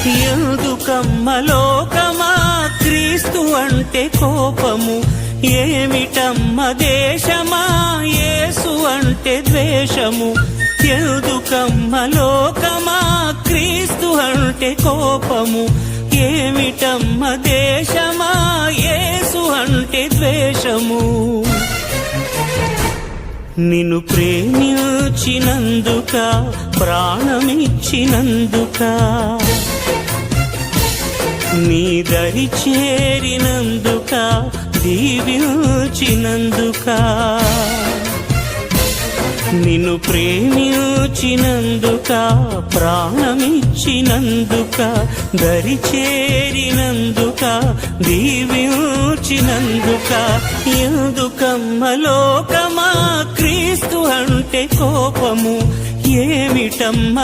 ఎందుకమ్మ లోకమా క్రీస్తు అంటే కోపము, ఏమిటమ్మ దేశమా యేసు అంటే ద్వేషము. ఎందుకమ్మ లోకమా క్రీస్తు అంటే కోపము, ఏమిటమ్మ దేశమా యేసు అంటే ద్వేషము. నిన్ను ప్రేమించినందుక ప్రాణమిచ్చినందుక, నీ దరి చేరినందుక దీవించినందుక, నిన్ను ప్రేమించినందుక ప్రాణమిచ్చినందుక, దరి చేరినందుక దీవించినందుక. ఎందుకమ్మ లోకమా క్రీస్తు అంటే కోపము, ఏమిటమ్మ